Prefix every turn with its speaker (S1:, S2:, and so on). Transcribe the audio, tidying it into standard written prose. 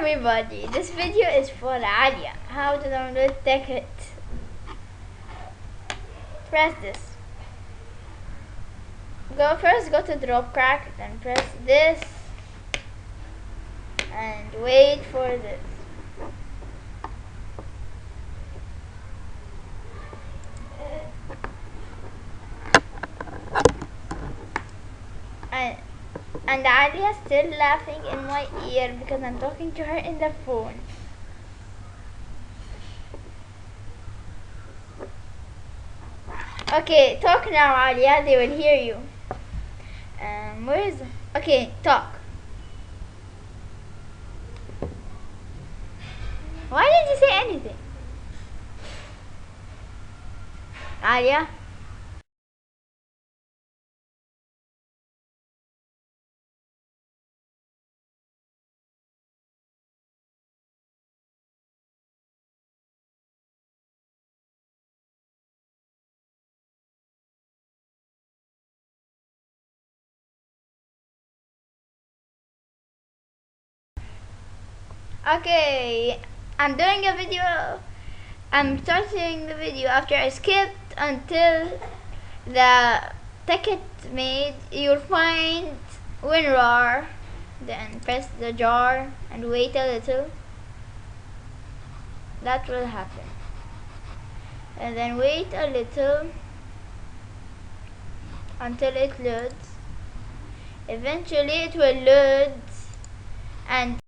S1: everybody, this video is for Alia. How to download tekkit. Press this. Go to drop crack, then press this and wait for this. And Alia's still laughing in my ear because I'm talking to her in the phone. Okay, talk now, Alia. They will hear you. Where is? Okay, talk. Why did you say anything, Alia? Okay, I'm doing a video. I'm starting the video after I skipped until the tekkit made. You'll find WinRAR, then press the jar and wait a little. That will happen. And then wait a little until it loads. Eventually it will load and